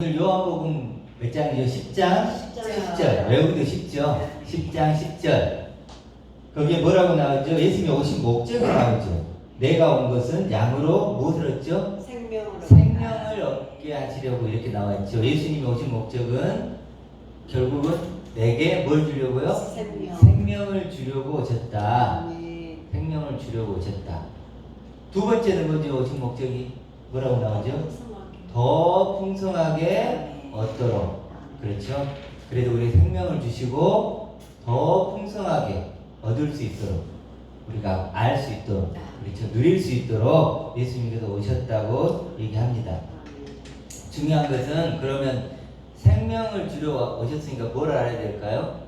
요한복음 몇 장이죠? 10장 10절. 외우기도 쉽죠? 10장 10절. 거기에 뭐라고 나오죠? 예수님이 오신 목적이 나오죠. 내가 온 것은 양으로 무엇을 얻죠? 생명을 얻게 하시려고 이렇게 나와 있죠. 예수님이 오신 목적은 결국은 내게 뭘 주려고요? 생명을 주려고 오셨다. 생명을 주려고 오셨다. 두 번째는 뭐죠? 오신 목적이 뭐라고 나오죠? 더 풍성하게 얻도록. 그렇죠? 그래도 우리 생명을 주시고 더 풍성하게 얻을 수 있도록, 우리가 알 수 있도록, 그렇죠? 누릴 수 있도록 예수님께서 오셨다고 얘기합니다. 중요한 것은 그러면 생명을 주려 오셨으니까 뭘 알아야 될까요?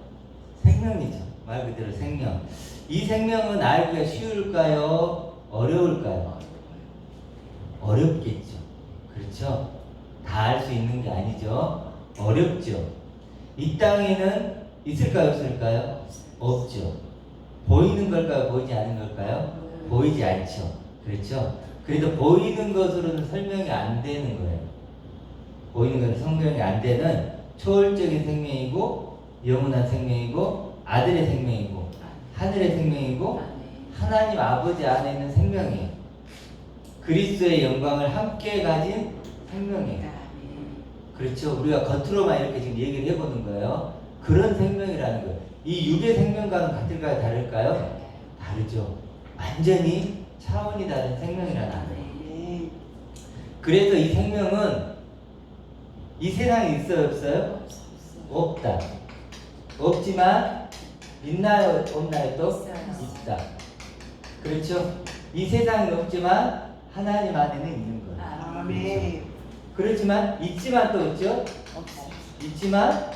생명이죠. 말 그대로 생명. 이 생명은 알기가 쉬울까요? 어려울까요? 어렵겠죠. 그렇죠? 다 알 수 있는 게 아니죠. 어렵죠. 이 땅에는 있을까요? 없을까요? 없죠. 보이는 걸까요? 보이지 않는 걸까요? 보이지 않죠. 그렇죠? 그래도 보이는 것으로는 설명이 안 되는 거예요. 보이는 것은 설명이 안 되는 초월적인 생명이고, 영원한 생명이고, 아들의 생명이고, 하늘의 생명이고, 하나님 아버지 안에 있는 생명이에요. 그리스도의 영광을 함께 가진 생명이에요. 그렇죠. 우리가 겉으로만 이렇게 지금 얘기를 해보는 거예요. 그런 생명이라는 거예요. 이 육의 생명과는 같을까요? 다를까요? 다르죠. 완전히 차원이 다른 생명이라는 거예요. 그래서 이 생명은 이 세상에 있어요? 없어요? 없다. 없지만 있나요? 없나요? 또? 있다. 그렇죠. 이 세상은 없지만 하나님 안에는 있는 거예요. 아멘. 그렇지만 있지만 또 있죠? 있지만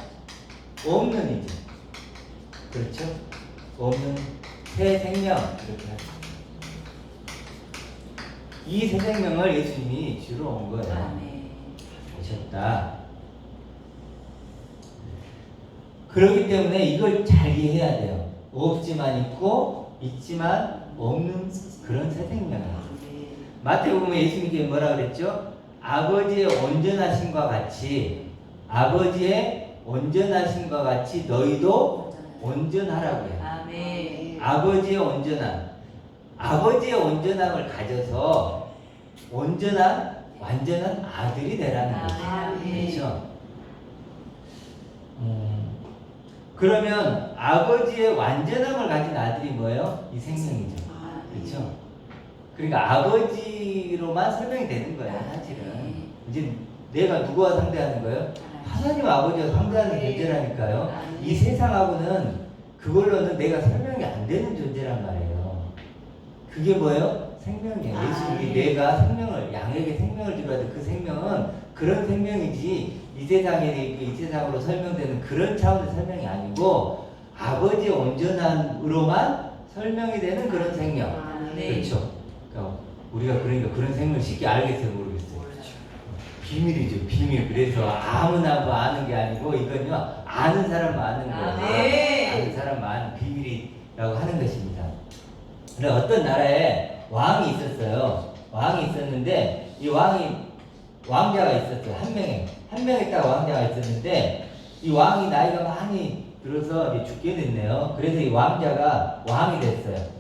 없는 이죠. 그렇죠? 없는 새 생명 이렇게 하죠. 이 새 생명을 예수님이 주러 온 거예요. 오셨다. 그렇기 때문에 이걸 잘 이해해야 돼요. 없지만 있고 있지만 없는 그런 새 생명이에요. 마태복음에 예수님께 뭐라 그랬죠? 아버지의 온전하심과 같이, 아버지의 온전하심과 같이 너희도 온전하라고 해요. 아멘. 아버지의 온전함. 아버지의 온전함을 가져서 온전한, 완전한 아들이 되라는 거죠. 그렇죠? 그러면 아버지의 완전함을 가진 아들이 뭐예요? 이 생명이죠. 그렇죠? 그러니까 아버지로만 설명이 되는 거예요. 사실은 이제 내가 누구와 상대하는 거예요? 하나님 아버지와 상대하는 존재라니까요. 이 세상하고는 그걸로는 내가 설명이 안 되는 존재란 말이에요. 그게 뭐예요? 생명이에요. 예수님이 내가 생명을, 양에게 생명을 주라 해도 그 생명은 그런 생명이지 이 세상에 있고 이 세상으로 설명되는 그런 차원의 설명이 아니고 아버지의 온전함으로만 설명이 되는 그런 생명. 그렇죠? 우리가 그러니까 그런 생명을 쉽게 알겠어요? 모르겠어요? 비밀이죠. 비밀. 그래서 아무나 아는 게 아니고 이건요, 아는 사람만 아는 거예요. 아는 사람만 아는 비밀이라고 하는 것입니다. 근데 어떤 나라에 왕이 있었어요. 왕이 있었는데 이 왕자가 있었어요. 한 명에 딱 왕자가 있었는데 이 왕이 나이가 많이 들어서 이제 죽게 됐네요. 그래서 이 왕자가 왕이 됐어요.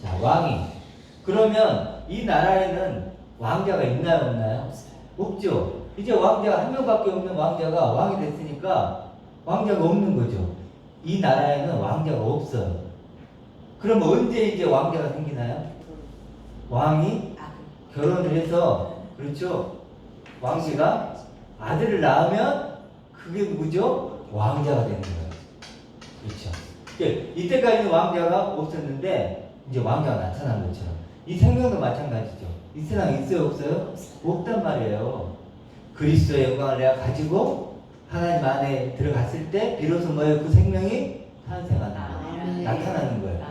자, 왕이. 그러면 이 나라에는 왕자가 있나요? 없나요? 없죠. 이제 왕자가 한 명밖에 없는 왕자가 왕이 됐으니까 왕자가 없는 거죠. 이 나라에는 왕자가 없어요. 그럼 언제 이제 왕자가 생기나요? 왕이 결혼을 해서, 그렇죠? 왕비가 아들을 낳으면 그게 누구죠? 왕자가 되는 거예요. 그렇죠. 이때까지는 왕자가 없었는데 이제 왕자가 나타난 것처럼 이 생명도 마찬가지죠. 이 세상에 있어요? 없어요? 없단 말이에요. 그리스도의 영광을 내가 가지고 하나님 안에 들어갔을 때 비로소 뭐예요? 그 생명이 탄생하는, 나타나는 거예요.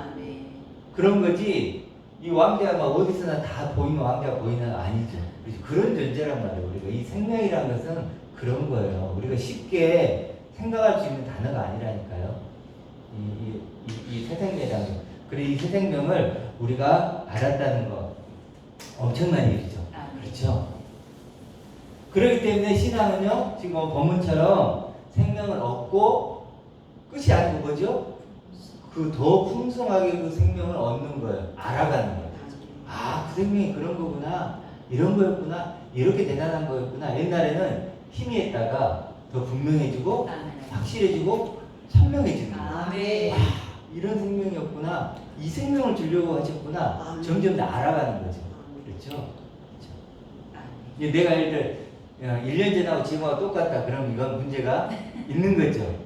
그런 거지 이 왕자가 막 어디서나 다 보이는 왕자가 보이는 아니죠. 그런 존재란 말이에요. 우리가 이 생명이라는 것은 그런 거예요. 우리가 쉽게 생각할 수 있는 단어가 아니라니까요. 이 새 생명이라는 거. 그리고 이 새 생명을 우리가 알았다는 거 엄청난 일이죠. 그렇죠? 그렇기 때문에 신앙은요, 지금 본문처럼 생명을 얻고 끝이 아니고 뭐죠? 그 더 풍성하게 그 생명을 얻는 거예요. 알아가는 거예요. 아, 그 생명이 그런 거구나. 이런 거였구나. 이렇게 대단한 거였구나. 옛날에는 희미했다가 더 분명해지고 확실해지고 선명해지는 거예요. 아멘. 와, 이런 생명이었구나. 이 생명을 주려고 하셨구나. 아멘. 점점 더 알아가는 거죠. 그렇죠? 이제 내가 예를 들어 1년 전하고 지금하고 똑같다. 그럼 이건 문제가 있는 거죠.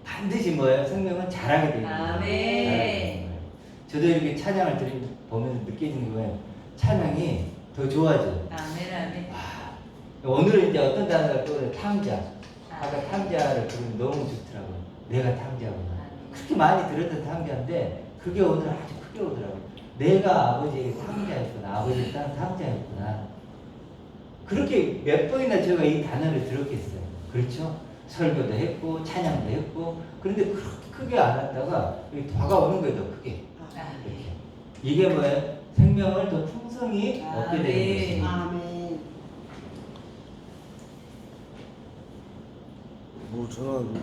반드시 뭐예요? 생명은 자라게 되는 거예요. 아멘. 자라게 되는 거예요. 저도 이렇게 찬양을 보면서 느껴지는 거예요. 찬양이 더 좋아져요. 아멘. 아멘. 오늘은 이제 어떤 단어가 떠오르요? 탕자. 아까 탕자를 부르면 너무 좋더라고요. 내가 탕자구나. 그렇게 많이 들었던 탕자인데 그게 오늘 아주 크게 오더라고요. 내가 아버지의 탕자였구나. 아버지의 탕자였구나. 그렇게 몇 번이나 제가 이 단어를 들었겠어요. 그렇죠? 설교도 했고 찬양도 했고 그런데 그렇게 크게 안 했다가 다가오는 거예요. 더 크게. 이렇게. 이게 뭐예요? 생명을 더 풍성히 얻게 되는 것입니다. 아멘. 뭐 전화하고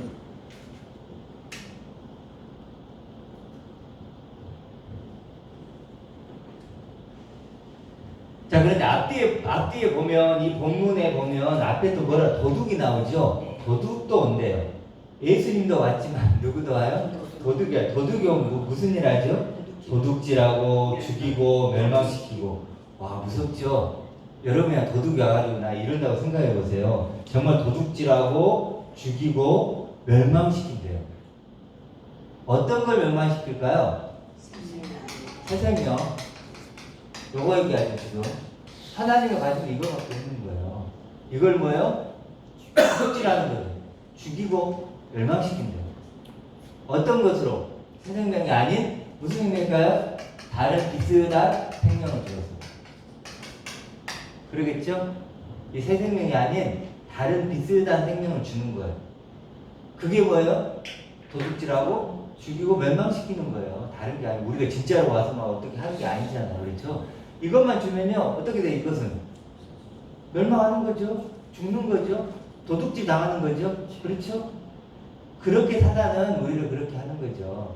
자, 그런데 앞뒤에 보면, 이 본문에 보면, 앞에 또 뭐라, 도둑이 나오죠? 도둑도 온대요. 예수님도 왔지만, 누구도 와요? 도둑이야. 도둑이 오면 무슨 일 하죠? 도둑질하고, 죽이고, 멸망시키고. 와, 무섭죠? 여러분이랑 도둑이 와가지고 나 이런다고 생각해 보세요. 정말 도둑질하고, 죽이고, 멸망시킨대요. 어떤 걸 멸망시킬까요? 새 생명. 요거 얘기하죠, 지금. 하나님의 가지고 이거밖에 없는 거예요. 이걸 뭐예요? 도둑질하는 거예요. 죽이고 멸망시킨대요. 어떤 것으로? 새 생명이 아닌 무슨 생명일까요? 다른 비슷한 생명을 주었어요. 그러겠죠? 이 새 생명이 아닌 다른 비슷한 생명을 주는 거예요. 그게 뭐예요? 도둑질하고 죽이고 멸망시키는 거예요. 다른 게 아니고 우리가 진짜로 와서 막 어떻게 하는 게 아니잖아요. 그렇죠? 이것만 주면요 어떻게 돼? 이것은 멸망하는 거죠. 죽는 거죠. 도둑질 당하는 거죠. 그렇죠? 그렇게 사단은 우리를 그렇게 하는 거죠.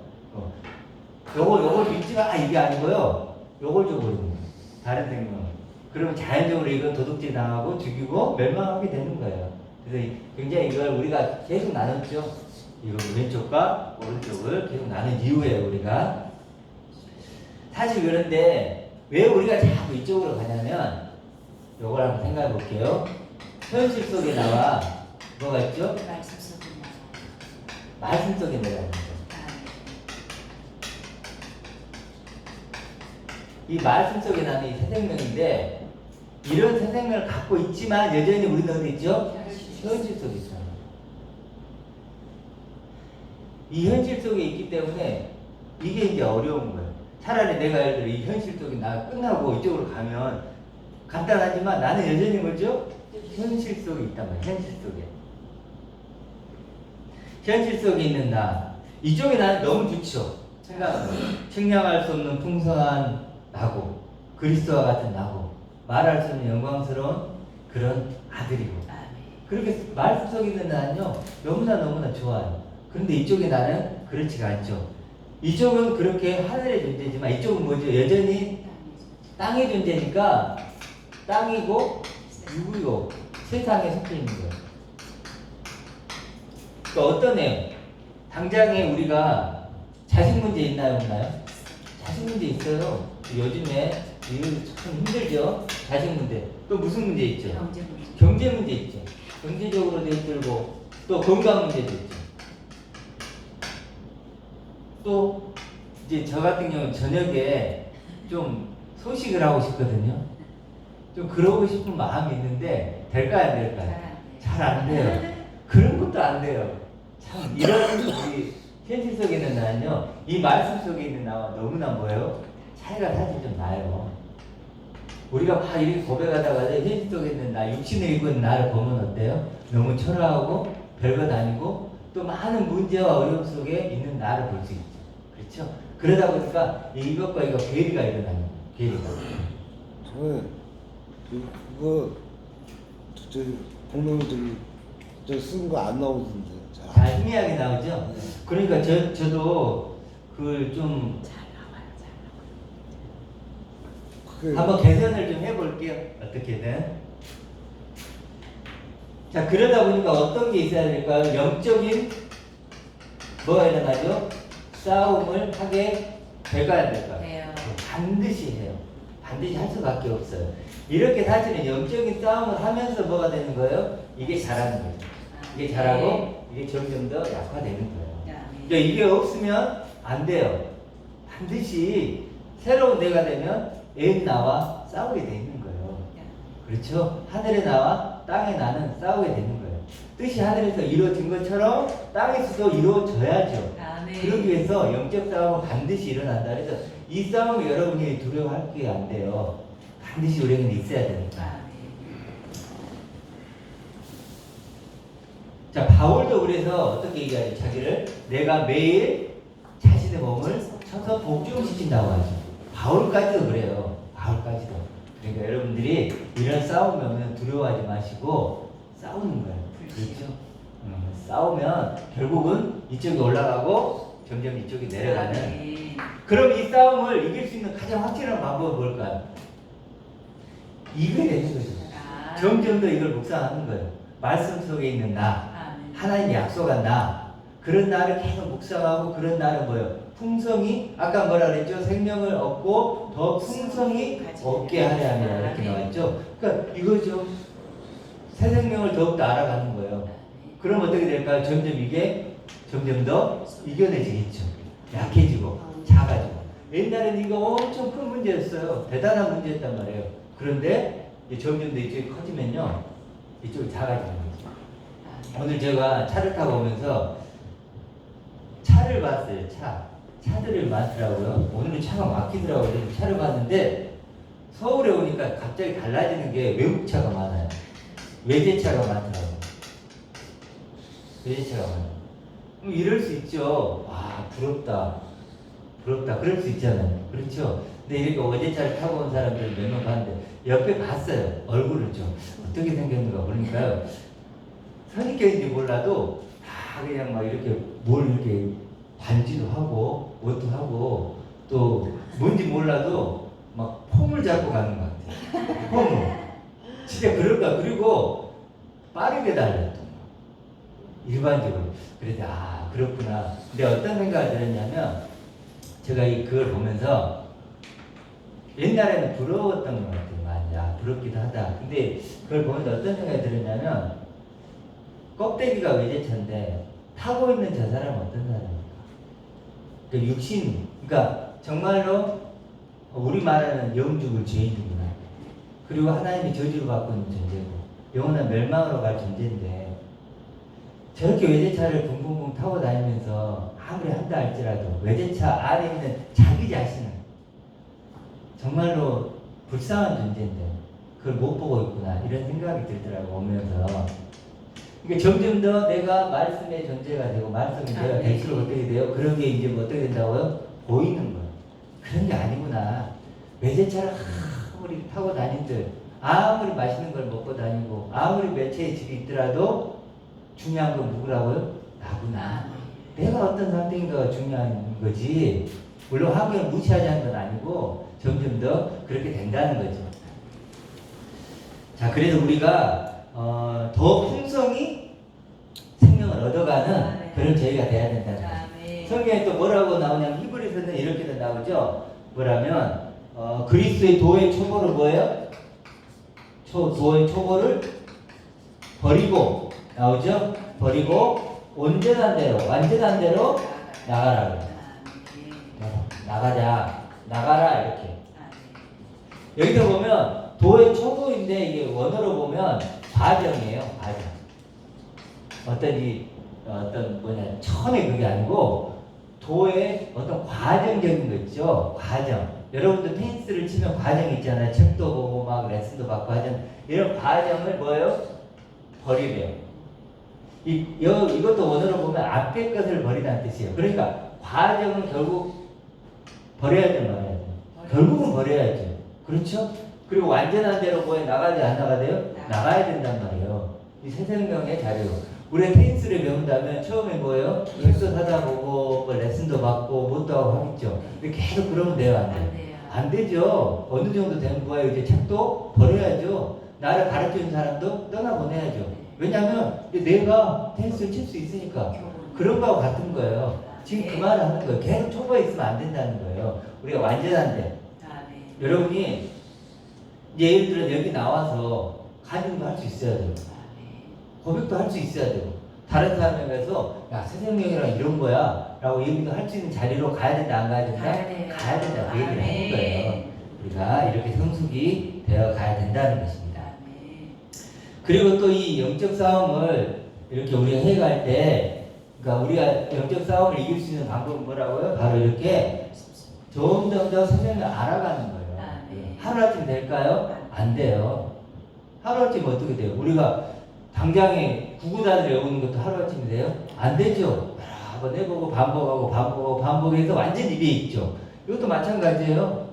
요걸 믿지 마 이게 아니고요. 요걸 줘버리는 거예요. 다른 생명. 그러면 자연적으로 이건 도둑질 당하고 죽이고 멸망하게 되는 거예요. 그래서 굉장히 이걸 우리가 계속 나눴죠. 이거 왼쪽과 오른쪽을 계속 나눈 이유에 우리가 사실 그런데 왜 우리가 자꾸 이쪽으로 가냐면 요걸 한번 생각해 볼게요. 현실 속에 나와 뭐가 있죠? 말씀 속에 내려가는 거죠. 이 말씀 속에 나는 이 새 생명인데 이런 새 생명을 갖고 있지만 여전히 우리는 어디 있죠? 현실 속에 있어요. 이 현실 속에 있기 때문에 이게 이제 어려운 거예요. 차라리 내가 예를 들어 이 현실 속에 나 끝나고 이쪽으로 가면 간단하지만 나는 여전히 뭐죠? 현실 속에 있단 말이에요. 현실 속에. 현실 속에 있는 나. 이쪽에 나는 너무 좋죠. 측량할 수 없는 풍성한 나고 그리스도와 같은 나고 말할 수 없는 영광스러운 그런 아들이고 그렇게 말씀 속에 있는 나는요 너무나 좋아요. 그런데 이쪽에 나는 그렇지가 않죠. 이쪽은 그렇게 하늘의 존재지만 이쪽은 뭐죠? 여전히 땅의 존재니까 땅이고 육이고 세상에 속해 있는 거예요. 그러니까 어떤 애요? 당장에 우리가 자식 문제 있나요? 없나요? 자식 문제 있어요. 요즘에 이거 참 힘들죠? 자식 문제. 또 무슨 문제 있죠? 경제 문제 있죠. 경제적으로도 힘들고 또 건강 문제도 있죠. 또 이제 저 같은 경우는 저녁에 좀 소식을 하고 싶거든요. 좀 그러고 싶은 마음이 있는데 될까요, 안 될까요? 잘 안 돼요. 그런 것도 안 돼요. 참 이런 우리 현실 속에 있는 나는요, 이 말씀 속에 있는 나와 너무나 뭐예요? 차이가 사실 좀 나요. 우리가 막 이렇게 고백하다가 현실 속에 있는 나, 육신을 입고 있는 나를 보면 어때요? 너무 초라하고 별것 아니고 또 많은 문제와 어려움 속에 있는 나를 볼 수 있죠. 그렇죠? 그러다 보니까 이것과 이거 괴리가 일어나는 거예요. 괴리가. 저는 그거 진짜 복면들이 저 쓴 거 안 나오던데. 잘. 잘 희미하게 나오죠? 그러니까 저도 그걸 좀 그게 한번 개선을 좀 해볼게요. 어떻게든. 자, 그러다 보니까 어떤 게 있어야 될까요? 영적인 뭐가 일어나죠? 싸움을 하게 될까요, 안 될까요? 돼요. 반드시 해요. 반드시 할 수밖에 없어요. 이렇게 사실은 영적인 싸움을 하면서 뭐가 되는 거예요? 이게 잘하는 거예요. 이게 잘하고 이게 점점 더 약화되는 거예요. 그러니까 이게 없으면 안 돼요. 반드시 새로운 내가 되면 옛 나와 싸우게 돼 있는 거예요. 그렇죠? 하늘에 나와 땅에 나는 싸우게 되는 거예요. 뜻이 하늘에서 이루어진 것처럼 땅에서도 이루어져야죠. 그러기 위해서 영적 싸움은 반드시 일어난다. 그래서 이 싸움을 여러분이 두려워할 게 안 돼요. 반드시 우리에게는 있어야 되니까. 자, 바울도 그래서 어떻게 얘기하죠? 자기를 내가 매일 자신의 몸을 쳐서 복종시킨다고 하죠. 바울까지도 그래요. 바울까지도. 그러니까 여러분들이 이런 싸움이 오면 두려워하지 마시고 싸우는 거예요. 그렇죠? 싸우면 결국은 이쪽이 올라가고 점점 이쪽이 내려가는. 그럼 이 싸움을 이길 수 있는 가장 확실한 방법은 뭘까요? 이겨야 되는 거죠. 점점 더 이걸 묵상하는 거예요. 말씀 속에 있는 나, 하나님 약속한 나, 그런 나를 계속 묵상하고 그런 나를 뭐예요? 풍성이 아까 뭐라 그랬죠? 생명을 얻고 더 풍성히 얻게 하려 함이라 이렇게 나왔죠. 그러니까 이거죠. 새 생명을 더욱더 알아가는 거예요. 그럼 어떻게 될까요? 점점 이게 점점 더 이겨내지겠죠. 약해지고 작아지고. 옛날에는 이거 엄청 큰 문제였어요. 대단한 문제였단 말이에요. 그런데 이제 점점 더 이쪽이 커지면요, 이쪽이 작아지는 거죠. 오늘 제가 차를 타고 오면서 차를 봤어요. 차들을 많더라고요. 오늘은 차가 막히더라고요. 그래서 차를 봤는데 서울에 오니까 갑자기 달라지는 게 외국차가 많아요. 외제차가 많더라고요. 외제차가 많아요. 그럼 이럴 수 있죠. 와, 부럽다. 그럴 수 있잖아요. 그렇죠? 근데 이렇게 외제차를 타고 온 사람들 몇 명 봤는데 옆에 봤어요. 얼굴을 좀 어떻게 생겼는가 보니까요. 선입견인지 몰라도 다 그냥 막 이렇게 뭘 이렇게 반지도 하고 옷도 하고 또 뭔지 몰라도 막 폼을 잡고 가는 것 같아요. 폼을. 진짜 그럴까. 그리고 빠르게 달려요. 일반적으로. 그래서 아, 그렇구나. 근데 어떤 생각이 들었냐면 제가 그걸 보면서 옛날에는 부러웠던 것 같아요. 야, 부럽기도 하다. 근데 그걸 보면서 어떤 생각이 들었냐면 껍데기가 외제차인데 타고 있는 저 사람은 어떤 사람입니까? 그 육신, 그러니까 정말로 우리 말하는 영죽을 죄인이구나. 그리고 하나님이 저주를 받고 있는 존재고 영원한 멸망으로 갈 존재인데 저렇게 외제차를 붕붕붕 타고 다니면서 아무리 한다 할지라도 외제차 안에 있는 자기 자신은 정말로 불쌍한 존재인데 그걸 못 보고 있구나 이런 생각이 들더라고 오면서. 그러니까 점점 더 내가 말씀의 존재가 되고 말씀이 내가 될수록 어떻게 돼요? 그런 게 이제 뭐 어떻게 된다고요? 보이는 거예요. 그런 게 아니구나. 외제차를 아무리 타고 다닌들 아무리 맛있는 걸 먹고 다니고 아무리 매체의 집이 있더라도 중요한 건 누구라고요? 나구나. 내가 어떤 상태인가가 중요한 거지. 물론 환경을 무시하자는 건 아니고 점점 더 그렇게 된다는 거죠. 자, 그래서 우리가 더 풍성히 생명을 얻어가는 그런 저희가 돼야 된다는 거죠. 성경에 또 뭐라고 나오냐면 히브리서는 이렇게도 나오죠. 뭐라면 그리스도의 도의 초보를 뭐예요? 도의 초보를 버리고 나오죠. 버리고 온전한 대로 완전한 대로 나가라. 나가라 이렇게. 여기서 보면 도의 초보인데 이게 원어로 보면 과정이에요. 과정. 처음에 그게 아니고 도의 어떤 과정적인 거 있죠. 과정. 여러분도 테니스를 치면 과정이 있잖아요. 책도 보고 막 레슨도 받고 하는 이런 과정을 뭐예요? 버리래요. 이것도 원어로 보면 앞에 것을 버리다는 뜻이에요. 그러니까 과정은 결국 버려야 될 말이에요. 결국은 버려야죠. 그렇죠? 그리고 완전한 대로 뭐에 나가야 돼, 안 나가야 돼요? 나가야 된단 말이에요. 이 새 생명의 자료. 우리가 테니스를 배운다면 처음에 뭐예요? 책도 사다 보고 뭐 레슨도 받고 뭣도 하고 하겠죠. 근데 계속 그러면 돼요, 안 돼요? 안 되죠. 어느 정도 되는 거예요. 이제 책도 버려야죠. 나를 가르쳐준 사람도 떠나보내야죠. 왜냐하면 내가 테니스를 칠 수 있으니까. 그런 거하고 같은 거예요. 지금 그 말을 하는 거예요. 계속 초보에 있으면 안 된다는 거예요. 우리가 완전한데. 여러분이 예를 들어 여기 나와서 간증도 할 수 있어야 되고 고백도 할 수 있어야 되고 다른 사람에 가서 야 새생명이랑 이런 거야 라고 얘기도 할 수 있는 자리로 가야 된다 안 가야 된다? 가야 된다 그 얘기를 하는 거예요. 우리가 이렇게 성숙이 되어 가야 된다는 것입니다. 그리고 또 이 영적 싸움을 이렇게 우리가 해갈 때 그러니까 우리가 영적 싸움을 이길 수 있는 방법은 뭐라고요? 바로 이렇게 점점 더 세상을 알아가는 거예요. 하루아침 될까요? 안 돼요. 하루아침 어떻게 돼요? 우리가 당장에 구구단을 외우는 것도 하루아침이 돼요? 안 되죠. 여러 번 해보고 반복하고 반복해서 완전 입에 있죠. 이것도 마찬가지예요.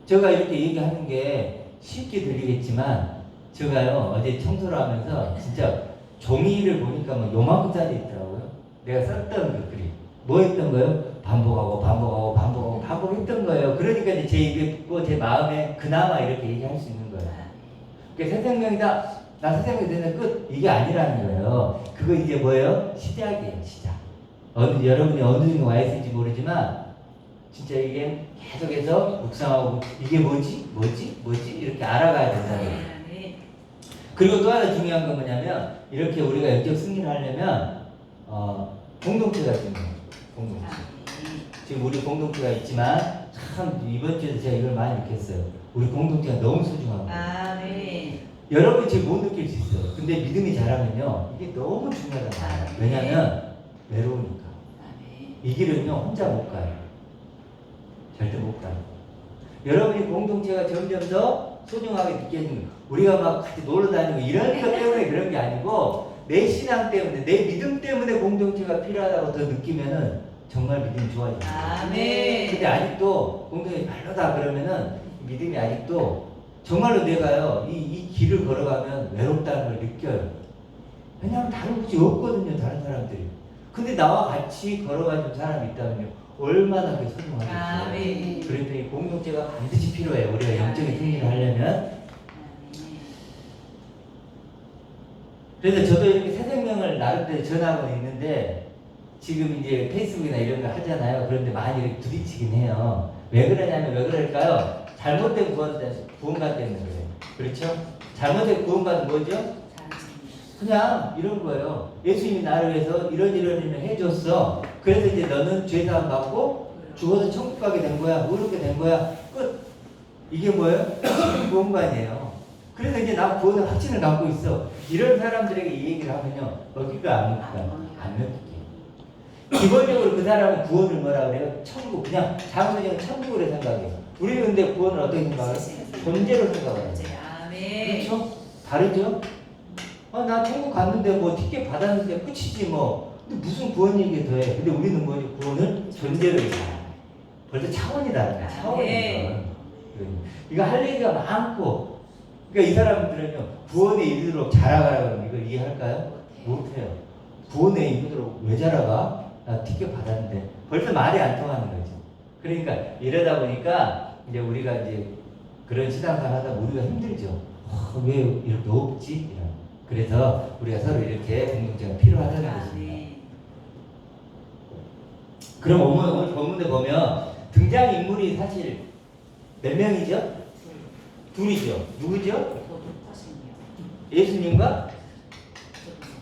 제가 이렇게 얘기하는 게 쉽게 들리겠지만 제가요 어제 청소를 하면서 진짜 종이를 보니까 뭐 요만큼짜리 있더라고요. 내가 썼던 그 글이 뭐 했던 거예요? 반복했던 거예요. 그러니까 이제 제 입에 붙고 제 마음에 그나마 이렇게 얘기할 수 있는 거예요. 그러니까 새 생명이다. 나 새 생명이 되는 끝 이게 아니라는 거예요. 그거 이제 뭐예요? 시작이에요. 시작. 여러분이 어느 정도 와 있을지 모르지만 진짜 이게 계속해서 묵상하고 이게 뭐지 이렇게 알아가야 된다는 거예요. 그리고 또 하나 중요한 건 뭐냐면 이렇게 우리가 영적 승리를 하려면 공동체가 중요해요. 공동체. 지금 우리 공동체가 있지만 참 이번 주에도 제가 이걸 많이 느꼈어요. 우리 공동체가 너무 소중하고 여러분이 지금 못 느낄 수 있어요. 근데 믿음이 자라면요 이게 너무 중요하단 말이에요. 왜냐면 외로우니까 이 길은요 혼자 못 가요. 절대 못 가요. 여러분이 공동체가 점점 더 소중하게 느껴지는 거예요. 우리가 막 같이 놀러 다니고 이런 것 때문에 그런 게 아니고 내 신앙 때문에 내 믿음 때문에 공동체가 필요하다고 더 느끼면은 정말 믿음이 좋아져요. 근데 아직도 공동체 별로다 그러면은 믿음이 아직도 정말로 내가요 이 길을 걸어가면 외롭다는 걸 느껴요. 왜냐하면 다른 곳이 없거든요 다른 사람들이. 근데 나와 같이 걸어가는 사람이 있다면요 얼마나 그게 소중하겠어요. 그래서 이 공동체가 반드시 필요해요. 우리가 영적인 승리를 하려면. 그래서 저도 이렇게 새 생명을 나름대로 전하고 있는데 지금 이제 페이스북이나 이런 거 하잖아요. 그런데 많이 이렇게 부딪히긴 해요. 왜 그러냐면 왜 그럴까요? 잘못된 구원관 때문에 그래요. 그렇죠? 잘못된 구원관은 뭐죠? 그냥 이런 거예요. 예수님이 나를 위해서 이런 일을 해줬어. 그래서 이제 너는 죄사함 받고 죽어서 천국 가게 된 거야. 의롭게 된 거야. 끝. 이게 뭐예요? 구원관이에요. 그래서 이제 나 구원의 확신을 갖고 있어. 이런 사람들에게 이 얘기를 하면요. 먹힐까 안 먹힐까? 안 먹힐게요. 기본적으로 그 사람은 구원을 뭐라 그래요? 천국. 그냥 장소적인 천국으로 생각해요. 우리는 근데 구원을 어떻게 생각해요? 존재로 생각해요. 그렇죠? 다르죠? 나 천국 갔는데 뭐 티켓 받았는데 끝이지 뭐. 근데 무슨 구원 얘기 더해. 근데 우리는 뭐지? 구원을 존재로 생각해요. 벌써 차원이 다른 거야. 차원이. 이거 할 얘기가 많고. 그러니까 이 사람들은요. 구원에 이르도록 자라가라 그러면 이걸 이해할까요? 못해요. 구원에 이르도록 왜 자라가? 나 티켓 받았는데. 벌써 말이 안 통하는 거죠. 그러니까 이러다 보니까 이제 우리가 이제 그런 신앙생활 하다 우리가 힘들죠. 왜 이렇게 없지? 그래서 우리가 서로 이렇게 공동체가 필요하다는 것입니다. 그럼 오늘 본문에 보면 등장인물이 사실 몇 명이죠? 둘이죠. 누구죠? 예수님과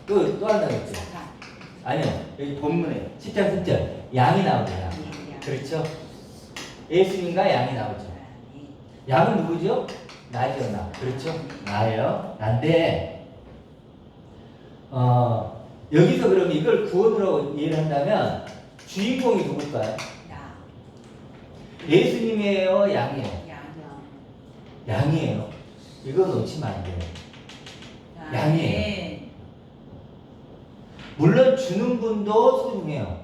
또 하나 있죠. 아니요. 여기 본문에 10장 10절 양이 나오죠. 양. 그렇죠? 예수님과 양이 나오죠. 양은 누구죠? 나죠. 나. 그렇죠? 나예요. 난데 여기서 그러면 이걸 구원으로 이해를 한다면 주인공이 누굴까요? 예수님이에요? 양이에요? 양이에요. 이거 놓치면 안 돼요. 양이에요. 물론 주는 분도 소중해요.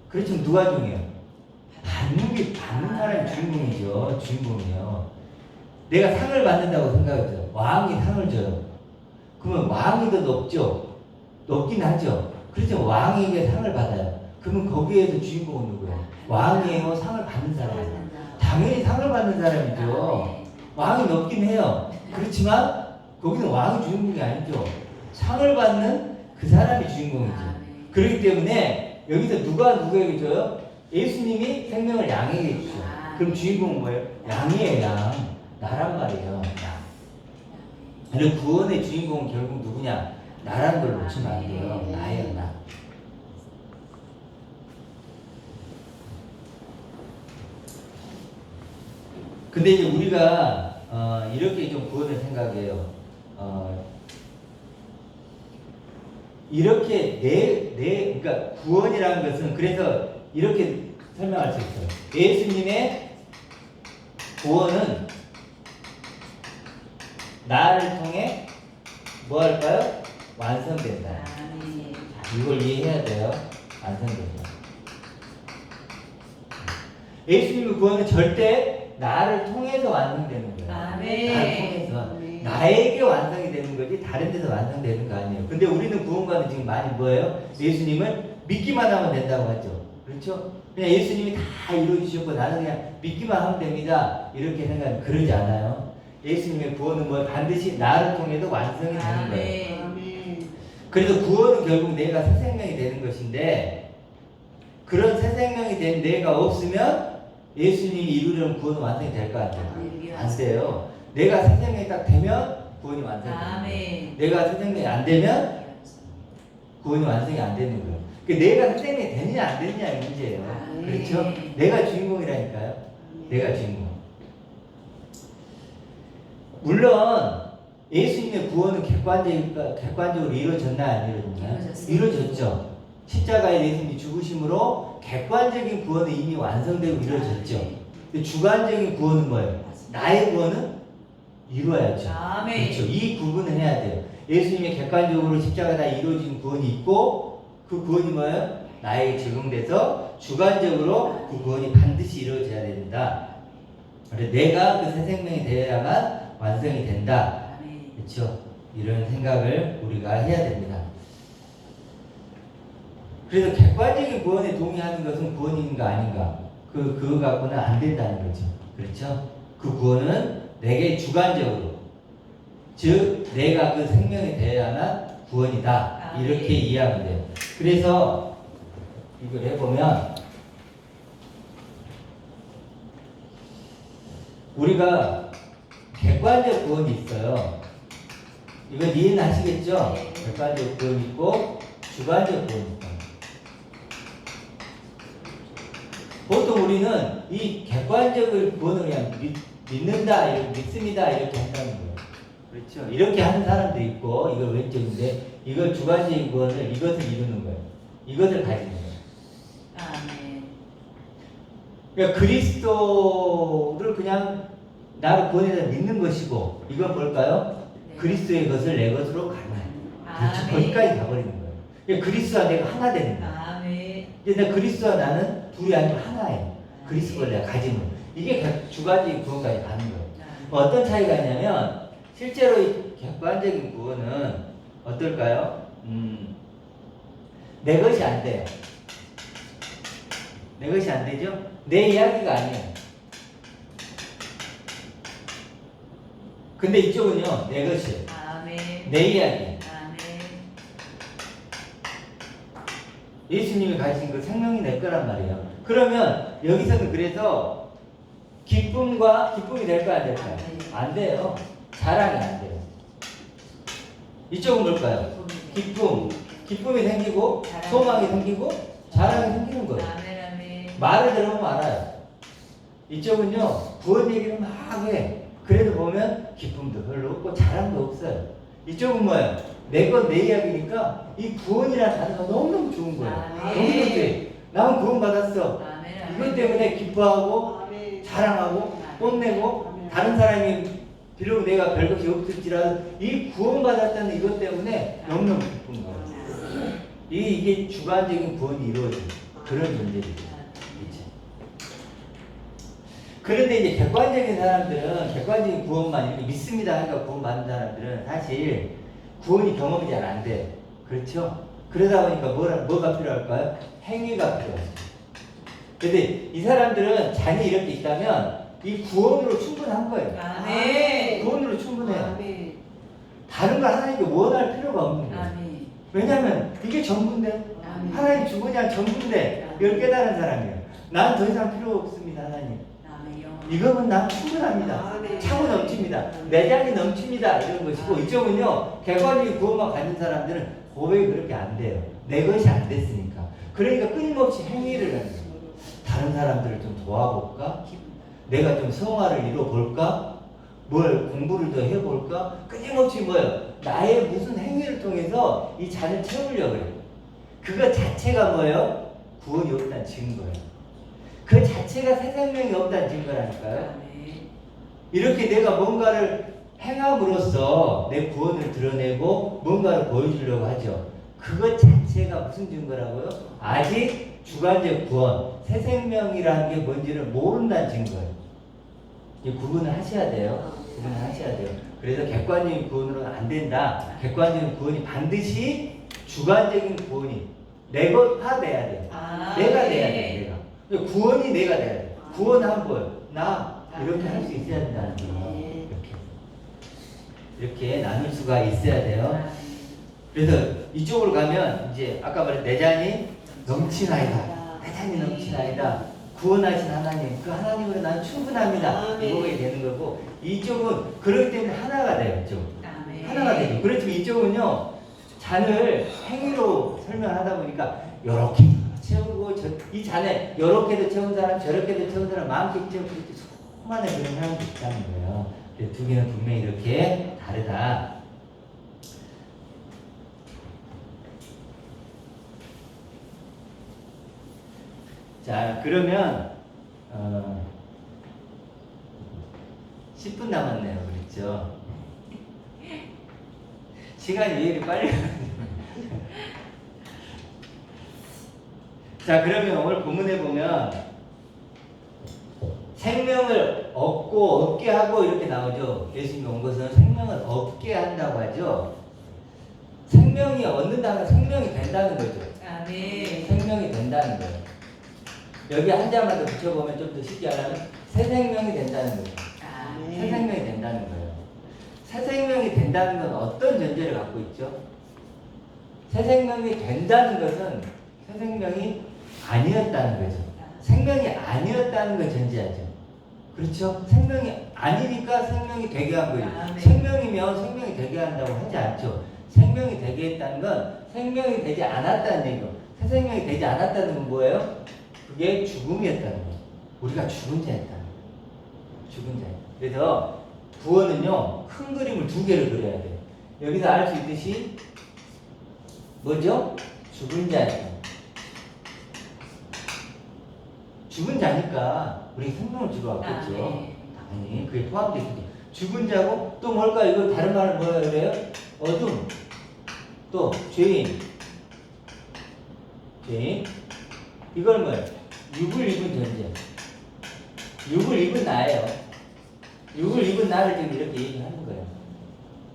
그렇지만 누가 중요해요? 받는 사람이 주인공이죠. 주인공이에요. 내가 상을 받는다고 생각하죠. 왕이 상을 줘요. 그러면 왕이 더 높죠. 높긴 하죠. 그렇죠. 왕에게 상을 받아요. 그러면 거기에서 주인공은 누구예요? 왕이에요. 상을 받는 사람이에요. 당연히 상을 받는 사람이죠. 왕이 높긴 해요. 그렇지만 거기는 왕이 주인공이 아니죠. 상을 받는 그 사람이 주인공이죠. 그렇기 때문에 여기서 누가 누구에게 줘요? 예수님이 생명을 양에게 주죠. 그럼 주인공은 뭐예요? 양이에요. 양. 나란 말이에요. 양. 근데 구원의 주인공은 결국 누구냐? 나라는 걸 놓치면 안 돼요. 나예요. 나. 근데 이제 우리가 이렇게 좀 구원을 생각해요. 이렇게 그러니까 구원이라는 것은 그래서 이렇게 설명할 수 있어요. 예수님의 구원은 나를 통해 뭐 할까요? 완성된다. 이걸 이해해야 돼요. 완성된다. 예수님의 구원은 절대 나를 통해서 완성되는 거예요. 나를 통해서. 나에게 완성이 되는 거지 다른 데서 완성되는 거 아니에요. 근데 우리는 구원과는 지금 많이 뭐예요? 예수님을 믿기만 하면 된다고 하죠. 그렇죠? 그냥 예수님이 다 이루어주셨고 나는 그냥 믿기만 하면 됩니다. 이렇게 생각하면 그러지 않아요. 예수님의 구원은 뭐 반드시 나를 통해서 완성이 되는 거예요. 그래서 구원은 결국 내가 새 생명이 되는 것인데 그런 새 생명이 된 내가 없으면 예수님이 이루려는 구원은 완성이 될까 안 될까? 안 돼요. 내가 새 생명이 딱 되면 구원이 완성됩니다. 내가 새 생명이 안 되면 구원이 완성이 안 되는 거예요. 내가 새 생명이 되느냐 안 되느냐의 문제예요. 그렇죠? 내가 주인공이라니까요. 내가 주인공. 물론 예수님의 구원은 객관적으로 이루어졌나 안 이루어졌나요? 이루어졌죠. 십자가에 예수님이 죽으심으로 객관적인 구원은 이미 완성되고 이루어졌죠. 근데 주관적인 구원은 뭐예요? 나의 구원은 이루어야죠. 그렇죠. 이 구분을 해야 돼요. 예수님의 객관적으로 십자가에 다 이루어진 구원이 있고 그 구원이 뭐예요? 나에게 적용돼서 주관적으로 그 구원이 반드시 이루어져야 된다. 그래서 내가 그 새 생명이 되어야만 완성이 된다. 그렇죠. 이런 생각을 우리가 해야 됩니다. 그래서 객관적인 구원에 동의하는 것은 구원인가 아닌가? 그거 갖고는 안 된다는 거죠. 그렇죠? 그 구원은 내게 주관적으로, 즉 내가 그 생명이 되어야만 구원이다. 이렇게 이해하면 돼요. 그래서 이걸 해보면 우리가 객관적 구원이 있어요. 이건 이해는 하시겠죠? 객관적 구원이 있고 주관적 구원이 있다. 보통 우리는 이 객관적인 구원을 그냥 믿는다, 믿습니다 이렇게 한다는 거예요. 그렇죠? 이렇게 하는 사람도 있고 이걸 왼쪽인데 이걸 주관적인 구원을 이것을 이루는 거예요. 이것을 가지는 거예요. 그러니까 그리스도를 그냥 나를 구원해서 믿는 것이고 이건 뭘까요? 그리스도의 것을 내 것으로 가는 거예요. 그렇죠? 거기까지 가버리는 거예요. 그러니까 그리스도와 내가 하나 되는 거예요. 근데 그리스도와 나는 둘이 아니고 하나예요. 그리스도를 내가 가지는 이게 주관적인 구원까지 가는 거예요. 어떤 차이가 있냐면 실제로 이 객관적인 구원은 어떨까요? 내 것이 안 돼요. 내 것이 안 되죠? 내 이야기가 아니에요. 근데 이쪽은요, 내 것이에요. 내 이야기. 예수님이 가지신 그 생명이 내 거란 말이에요. 그러면 여기서는 그래서 기쁨이 될까 안 될까요? 안 돼요. 자랑이 안 돼요. 이쪽은 뭘까요? 기쁨이 생기고 소망이 생기고 자랑이 생기는 거예요. 말을 들으면 알아요. 이쪽은요 구원 얘기를 막 해. 그래도 보면 기쁨도 별로 없고 자랑도 없어요. 이쪽은 뭐예요? 내 건 내 이야기니까 이 구원이라는 단어가 너무너무 좋은 거예요. 너무너무 좋아요. 나는 구원 받았어. 이것 때문에 기뻐하고 자랑하고 뽐내고 다른 사람이 비록 내가 별것이 없을지라도 이 구원 받았다는 이것 때문에 너무너무 기쁜 거예요. 이게 주관적인 구원이 이루어진 그런 존재입니다. 그런데 이제 객관적인 사람들은 객관적인 구원만 이렇게 믿습니다 하니까 구원 받는 사람들은 사실 구원이 경험이 잘 안 돼요. 그렇죠? 그러다 보니까 뭐가 필요할까요? 행위가 필요하죠. 근데 이 사람들은 잔이 이렇게 있다면 이 구원으로 충분한 거예요. 아멘. 구원으로 충분해요. 아멘. 다른 걸 하나님께 원할 필요가 없는 거예요. 아멘. 왜냐하면 이게 전부인데 아멘. 하나님 주고자 전부인데 이걸 깨달은 사람이에요. 난 더 이상 필요 없습니다. 하나님. 아멘. 영원. 이거면 난 충분합니다. 아멘. 차고 넘칩니다. 내장이 넘칩니다. 이런 것이고 이쪽은요. 객관적인 구원만 가진 사람들은 고백이 그렇게 안 돼요. 내 것이 안 됐으니까. 그러니까 끊임없이 행위를 하는 거예요. 다른 사람들을 좀 도와볼까? 내가 좀 성화를 이뤄볼까? 뭘 공부를 더 해볼까? 끊임없이 뭐예요? 나의 무슨 행위를 통해서 이 잔을 채우려고 해요. 그거 자체가 뭐예요? 구원이 없다는 증거예요. 그 자체가 새 생명이 없다는 증거라니까요. 아멘. 이렇게 내가 뭔가를 행함으로써 내 구원을 드러내고 뭔가를 보여주려고 하죠. 그것 자체가 무슨 증거라고요? 아직 주관적 구원, 새 생명이라는 게 뭔지를 모른다는 증거예요. 이 구분을 하셔야 돼요. 구분을 하셔야 돼요. 그래서 객관적인 구원으로는 안 된다. 객관적인 구원이 반드시 주관적인 구원이 내 것화돼야 돼요. 내가 돼야 돼요. 내가. 구원이 내가 돼야 돼요. 구원한 분, 나 이렇게 할 수 있어야 된다는 거예요. 이렇게 나눌 수가 있어야 돼요. 그래서 이쪽으로 가면 이제 아까 말한 내 잔이 넘치나이다. 내 잔이 넘치나이다. 구원하신 하나님, 그 하나님으로 나는 충분합니다. 이거게 되는 거고 이쪽은 그렇기 때문에 하나가 돼요. 이쪽 하나가 되죠. 그렇지만 이쪽은요 잔을 행위로 설명하다 보니까 이렇게 채우고 이 잔에 이렇게도 채운 사람, 저렇게도 채운 사람, 마음껏 채우고 이렇게 수많은 그런 사람도 있다는 거예요. 두 개는 분명히 이렇게 다르다. 자, 그러면 10분 남았네요. 그렇죠? 시간이 왜 이렇게 빨리 가는지. 자, 그러면 오늘 본문에 보면 생명을 얻게 하고 이렇게 나오죠. 예수님이 온 것은 생명을 얻게 한다고 하죠. 생명이 얻는다는 건 생명이 된다는 거죠. 아멘. 생명이 된다는 거예요. 여기 한 자만 더 붙여보면 좀 더 쉽게 하려면 새 생명이 된다는 거예요. 새 생명이 된다는 거예요. 새 생명이 된다는 건 어떤 전제를 갖고 있죠? 새 생명이 된다는 것은 새 생명이 아니었다는 거죠. 생명이 아니었다는 걸 전제하죠. 그렇죠? 생명이 아니니까 생명이 되게 한 거예요. 생명이면 생명이 되게 한다고 하지 않죠. 생명이 되게 했다는 건 생명이 되지 않았다는 얘기고, 새 생명이 되지 않았다는 건 뭐예요? 그게 죽음이었다는 거예요. 우리가 죽은 자였다는 거예요. 죽은 자. 그래서 구원은요, 큰 그림을 두 개를 그려야 돼요. 여기서 알 수 있듯이 뭐죠? 죽은 자였다. 죽은 자니까 우리 생명을 주러 왔겠죠. 당연히 그게 포함되어 있죠. 죽은 자고 또 뭘까? 이거 다른 말을 뭐라 그래요? 어둠. 또 죄인. 이걸 뭐예요? 육을 입은 존재. 육을 입은 나예요. 육을 입은 나를 지금 이렇게 얘기하는 거예요.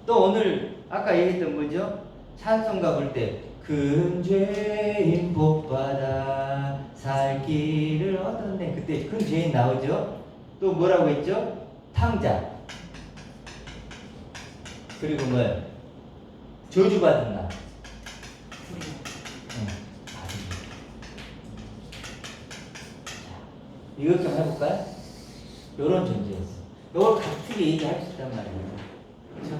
또 오늘 아까 얘기했던 뭐죠? 찬송가 볼 때 큰 죄인 복받아 살 길을 얻었네. 그때 큰 죄인 나오죠? 또 뭐라고 했죠? 탕자. 그리고 뭐예요? 저주받은 나. 이것 좀 해볼까요? 이런 존재였어. 이걸 같이 얘기할 수 있단 말이에요. 그렇죠?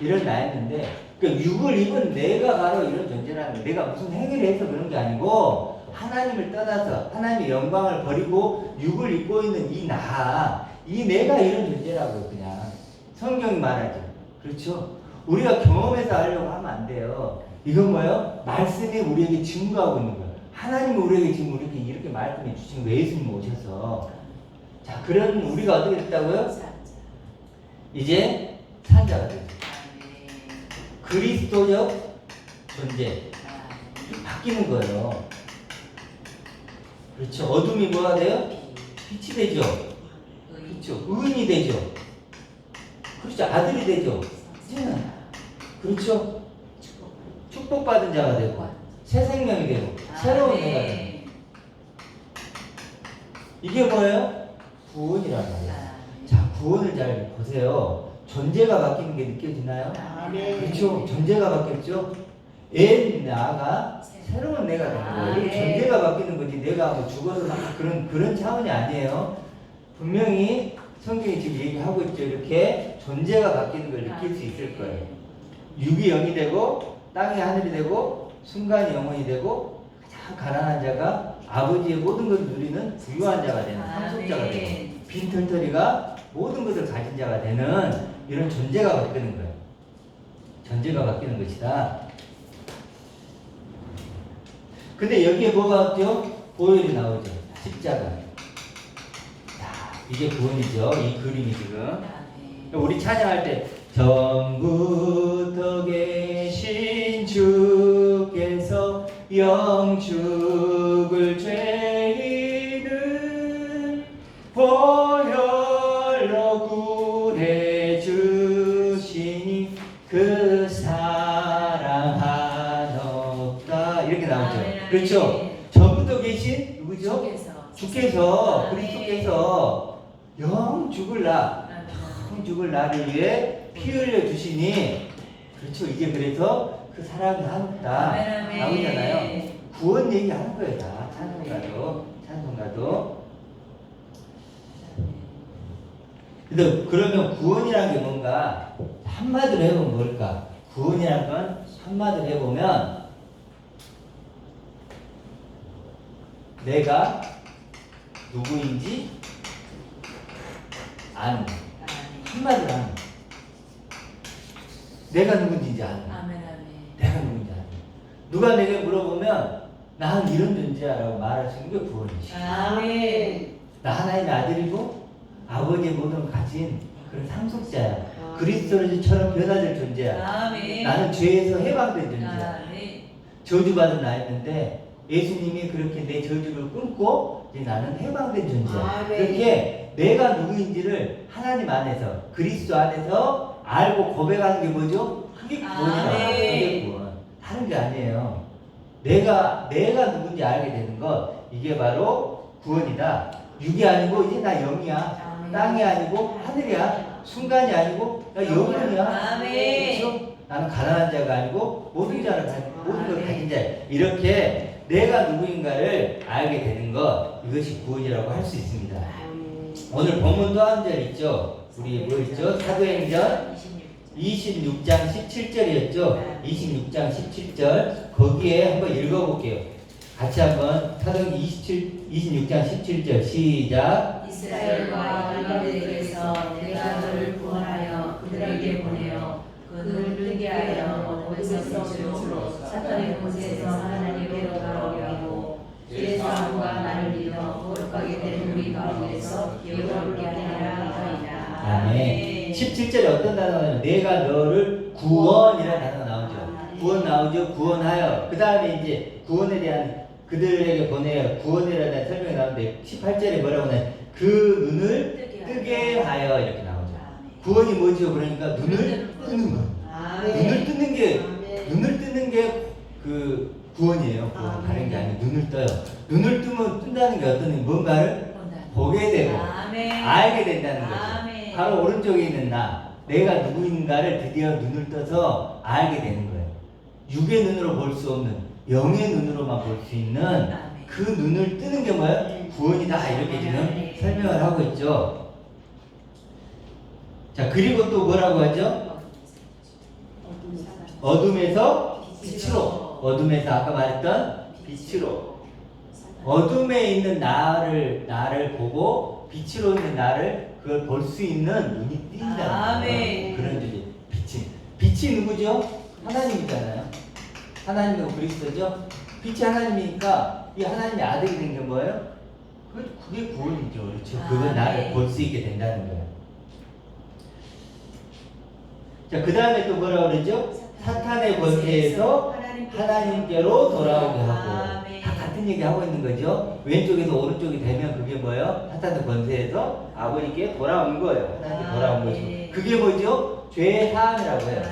이런 나였는데, 그러니까 육을 입은 내가 바로 이런 존재라는 거예요. 내가 무슨 행위를 해서 그런 게 아니고 하나님을 떠나서 하나님의 영광을 버리고 육을 입고 있는 이 내가 이런 존재라고요. 그냥 성경이 말하죠. 그렇죠? 우리가 경험해서 하려고 하면 안 돼요. 이건 뭐예요? 말씀이 우리에게 증거하고 있는 거예요. 하나님이 우리에게 지금 이렇게 말씀해 주신 거예요. 예수님 오셔서. 자, 그런 우리가 어떻게 됐다고요? 이제 산자가 됐어요. 그리스도적 존재. 바뀌는 거예요. 그렇죠. 어둠이 뭐가 돼요? 빛이 되죠. 그렇죠. 의인이 되죠. 그렇죠. 아들이 되죠. 이제는. 그렇죠. 축복받은 자가 되고 새 생명이 되고 새로운 해가 되고 이게 뭐예요? 구원이란 말이에요. 자, 구원을 잘 보세요. 존재가 바뀌는 게 느껴지나요? 그렇죠. 존재가 바뀌었죠. 나가 새로운 내가 되는 거예요. 이게 존재가 바뀌는 거지. 내가 뭐 죽어서 막 그런 차원이 아니에요. 분명히 성경이 지금 얘기하고 있죠. 이렇게 존재가 바뀌는 걸 느낄 수 있을 거예요. 육이 영이 되고 땅이 하늘이 되고 순간이 영혼이 되고 가장 가난한 자가 아버지의 모든 것을 누리는 부유한 자가 되는 상속자가 되고 빈털터리가 모든 것을 가진 자가 되는 이런 존재가 바뀌는 거예요. 존재가 바뀌는 것이다. 근데 여기에 뭐가 없죠? 보혈이 나오죠. 십자가. 자, 이게 구원이죠. 이 그림이 지금. 우리 찬양할 때 전부터 계신 주께서 영죽을 죄인을 보혈로 구해 주시니 그 사랑 한없다 이렇게 나오죠. 그렇죠? 전부터 계신 누구죠? 주께서 그리스도께서 영죽을 나를 위해 피 흘려 주시니 그렇죠. 이제 그래서 그 사랑이 한없다 나오잖아요. 구원 얘기하는 거예요. 다 찬송가도. 근데 그러면 구원이라는 게 뭔가 한마디로 해보면 뭘까? 구원이라는 건 한마디로 해보면 내가 누구인지 아는 거. 한마디로 하는 거. 내가 누군지 아는 거. 내가 누군지 아는 거. 누가 내게 물어보면 나는 이런 존재야 라고 말할 수 있는 게 구원이지. 나 하나님의 아들이고 아버지의 모든 걸 가진 그런 상속자야. 그리스도처럼 변화될 존재야. 나는 죄에서 해방된 존재야. 저주받은 나였는데 예수님이 그렇게 내 저주를 끊고 이제 나는 해방된 존재야. 그렇게 내가 누구인지를 하나님 안에서 그리스도 안에서 알고 고백하는 게 뭐죠? 그게 구원이다. 그게 구원. 다른 게 아니에요. 내가 누군지 알게 되는 것 이게 바로 구원이다. 육이 아니고 이제 나 영이야. 땅이 아니고 하늘이야. 순간이 아니고 나 영혼이야. 그렇죠? 나는 가난한 자가 아니고 모든 걸 가진 자야. 이렇게 내가 누구인가를 알게 되는 것 이것이 구원이라고 할 수 있습니다. 오늘 본문도 한 절 있죠. 우리 뭐 있죠? 사도행전 26장 17절이었죠. 26장 17절 거기에 한번 읽어볼게요. 같이 한번 사도행전 26장 17절 시작. 이스라엘과 유다들에게서 내가 너를 구원하여 그들에게 보내어 그들을 뜨게 하여 어디서 빛으로 사탄의 권세에서 하나님께로 돌아오게 하고 죄 사함과 나를 믿어 거룩하게 된 우리 가운데서 영원하게 하라 하리라. 아멘. 17절에 어떤 단어가 나오냐면 내가 너를 구원이라는 단어가 나오죠. 구원 나오죠. 구원하여. 그 다음에 이제 구원에 대한 그들에게 보내어 구원이라는 설명이 나오는데 18절에 뭐라고 하냐면 그 눈을 뜨게 하여 이렇게 나오죠. 구원이 뭐죠? 그러니까 눈을 뜨는 거. 눈을 뜨는 게 그 구원이에요. 구원. 다른 게 아니고 눈을 떠요. 눈을 뜨면 뜬다는 게 어떤 뭔가를 보게 되고 알게 된다는 거죠. 바로 오른쪽에 있는 나, 내가 누구인가를 드디어 눈을 떠서 알게 되는 거예요. 육의 눈으로 볼 수 없는 영의 눈으로만 볼 수 있는 그 눈을 뜨는 게 뭐예요? 구원이다. 이렇게 지금 설명을 하고 있죠. 자, 그리고 또 뭐라고 하죠? 어둠에서 빛으로. 어둠에서 아까 말했던 빛으로. 어둠에 있는 나를 보고 빛으로 있는 나를 그걸 볼 수 있는 눈이 띈다는 거예요. 그런 주제. 빛이 누구죠? 하나님이잖아요. 하나님이고 그리스도죠. 빛이 하나님이니까 이 하나님의 아들이 된 게 뭐예요? 그게 구원이죠. 그렇죠. 그건 나를 볼 수 있게 된다는 거예요. 자, 그 다음에 또 뭐라고 그러죠? 사탄의 권세에서 하나님께로 돌아오게 하고. 다 같은 얘기 하고 있는 거죠. 왼쪽에서 오른쪽이 되면 그게 뭐예요? 사탄의 권세에서 아버지께 돌아온 거예요. 하나님께 돌아온 거죠. 그게 뭐죠? 죄의 사함이라고 해요.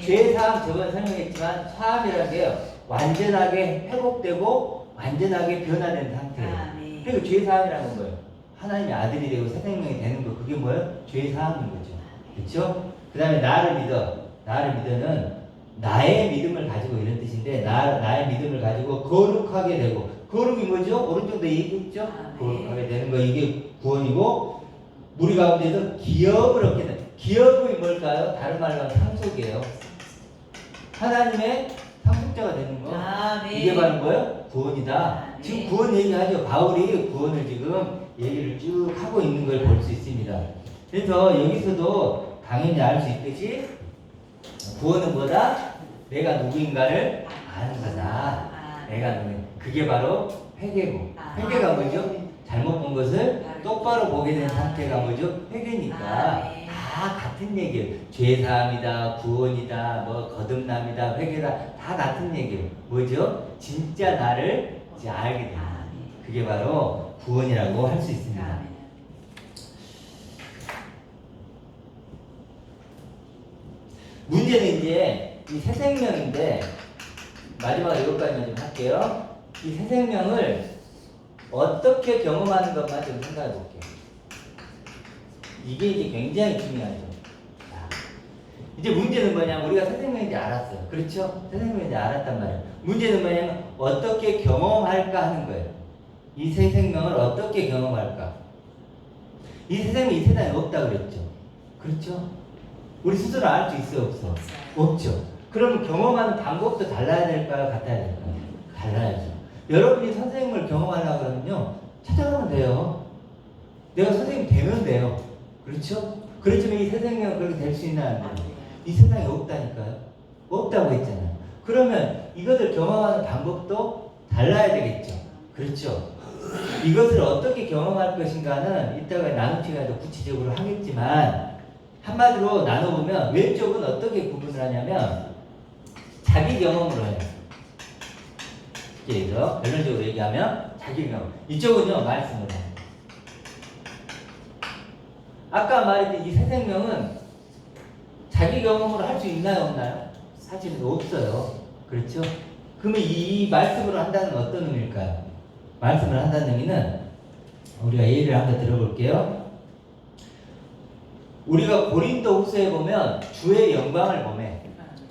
죄 사함 저번에 설명했지만 사함이라는 게요. 완전하게 회복되고 완전하게 변화된 상태예요. 아멘. 그리고 죄 사함이라는 거예요. 하나님의 아들이 되고 새 생명이 되는 거 그게 뭐예요? 죄 사함인 거죠. 그렇죠? 그 다음에 나를 믿어. 나를 믿어는 나의 믿음을 가지고 이런 뜻인데 나의 믿음을 가지고 거룩하게 되고 거룩이 뭐죠? 오른쪽도 얘기했죠? 거룩하게 되는 거 이게 구원이고 우리 가운데서 기업을 얻게 돼. 기업이 뭘까요? 다른 말로 하면 상속이에요. 하나님의 상속자가 되는 거. 아멘. 이게 바로 뭐예요? 구원이다. 아멘. 지금 구원 얘기하죠. 바울이 구원을 지금 얘기를 쭉 하고 있는 걸 볼 수 있습니다. 그래서 여기서도 당연히 알 수 있듯이 구원은 뭐다? 내가 누구인가를 아는 거다. 내가 누구 그게 바로 회개고. 회개가 뭐죠? 잘못 본 것을 똑바로 보게 된 상태가 뭐죠? 회개니까 다 같은 얘기예요. 죄사함이다, 구원이다, 뭐 거듭남이다, 회개다 다 같은 얘기예요. 뭐죠? 진짜 나를 이제 알게 됩니다. 그게 바로 구원이라고 할 수 있습니다. 문제는 이제 이 새 생명인데 마지막으로 이것까지만 좀 할게요. 이 새 생명을 어떻게 경험하는 것만 좀 생각해 볼게요. 이게 이제 굉장히 중요하죠. 자, 이제 문제는 뭐냐면 우리가 새 생명인지 알았어요. 그렇죠? 새 생명인지 알았단 말이에요. 문제는 뭐냐면 어떻게 경험할까 하는 거예요. 이 새 생명을 어떻게 경험할까? 이 새 생명이 이 세상에 없다 그랬죠. 그렇죠? 우리 스스로 알 수 있어요, 없어? 없죠. 그럼 경험하는 방법도 달라야 될까요? 같아야 될까요? 달라야죠. 여러분이 선생님을 경험하려고 그러면요, 찾아가면 돼요. 내가 선생님 되면 돼요. 그렇죠? 그렇지만 이 새 생명은 그렇게 될 수 있나 안 돼요? 이 세상에 없다니까요. 없다고 했잖아요. 그러면 이것을 경험하는 방법도 달라야 되겠죠. 그렇죠? 이것을 어떻게 경험할 것인가는 이따가 나누기가 더 구체적으로 하겠지만 한마디로 나눠보면 왼쪽은 어떻게 구분을 하냐면 자기 경험으로 해요. 그래서 결론적으로 얘기하면 자기 경험. 이쪽은요 말씀으로 해요. 아까 말했던 이 새 생명은 자기 경험으로 할 수 있나요 없나요? 사실은 없어요. 그렇죠? 그러면 이 말씀으로 한다는 건 어떤 의미일까요? 말씀을 한다는 의미는 우리가 예를 한번 들어볼게요. 우리가 고린도 후서에 보면 주의 영광을 보면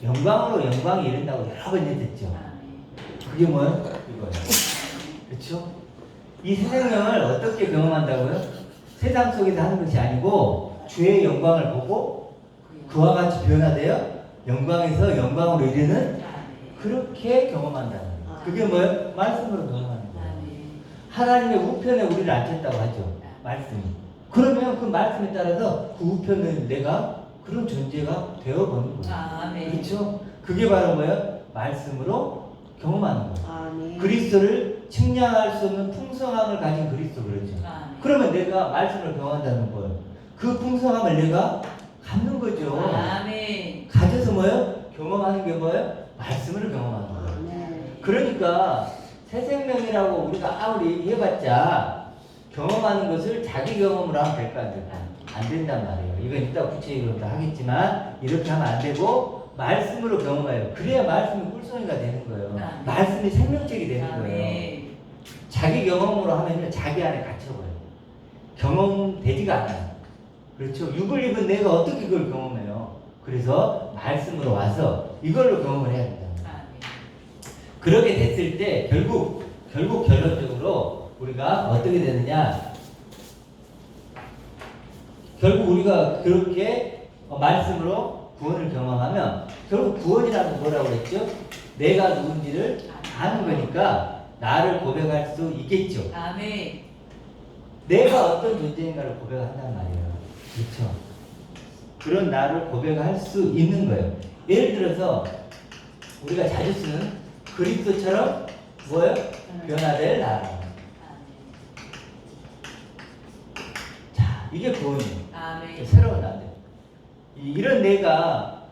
영광으로 영광이 이른다고 여러 번 얘기했죠. 그게 뭐예요? 이거예요. 그렇죠? 이 새 생명을 어떻게 경험한다고요? 세상 속에서 하는 것이 아니고 주의 영광을 보고 그와 같이 변화되어 영광에서 영광으로 이르는 그렇게 경험한다는 거예요. 그게 뭐예요? 말씀으로 경험하는 거예요. 하나님의 우편에 우리를 앉혔다고 하죠. 말씀이. 그러면 그 말씀에 따라서 그 우편은 내가 그런 존재가 되어버는 거예요. 그렇죠? 그게 바로 뭐예요? 말씀으로 경험하는 거예요. 그리스도를 측량할 수 없는 풍성함을 가진 그리스도 그러죠. 그러면 내가 말씀을 경험한다는 거예요. 그 풍성함을 내가 갖는 거죠. 가져서 뭐예요? 경험하는 게 뭐예요? 말씀을 경험하는 거예요. 그러니까 새 생명이라고 우리가 아무리 해봤자 경험하는 것을 자기 경험으로 하면 될까 안 될까? 안 된단 말이에요. 이건 이따 구체적으로 다 하겠지만 이렇게 하면 안 되고 말씀으로 경험해요. 그래야 말씀이 꿀송이가 되는 거예요. 말씀이 생명책이 되는 거예요. 자기 경험으로 하면요 자기 안에 갇혀버려요. 경험되지가 않아요. 그렇죠? 육을 입은 내가 어떻게 그걸 경험해요? 그래서 말씀으로 와서 이걸로 경험을 해야 된다. 그렇게 됐을 때 결국 결론적으로 우리가 어떻게 되느냐? 결국 우리가 그렇게 말씀으로 구원을 경험하면 결국 구원이라는 뭐라고 그랬죠? 내가 누군지를 아는 거니까 나를 고백할 수 있겠죠. 내가 어떤 존재인가를 고백한단 말이에요. 그렇죠? 그런 나를 고백할 수 있는 거예요. 예를 들어서 우리가 자주 쓰는 그리스도처럼 뭐예요? 변화될 나라. 자, 이게 구원이에요. 새로운 나들. 이런 내가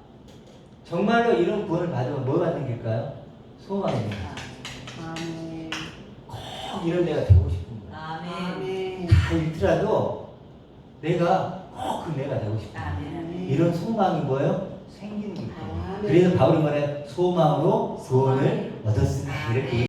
정말로 이런 구원을 받으면 뭐 받는 길까요? 소망입니다. 꼭 이런 내가 되고 싶은 거예요. 다 잃더라도 내가 꼭 그 내가 되고 싶은 거예요. 이런 소망이 뭐예요? 생기는 거예요. 그래서 바울은 말해 소망으로 구원을 얻었으나 이렇게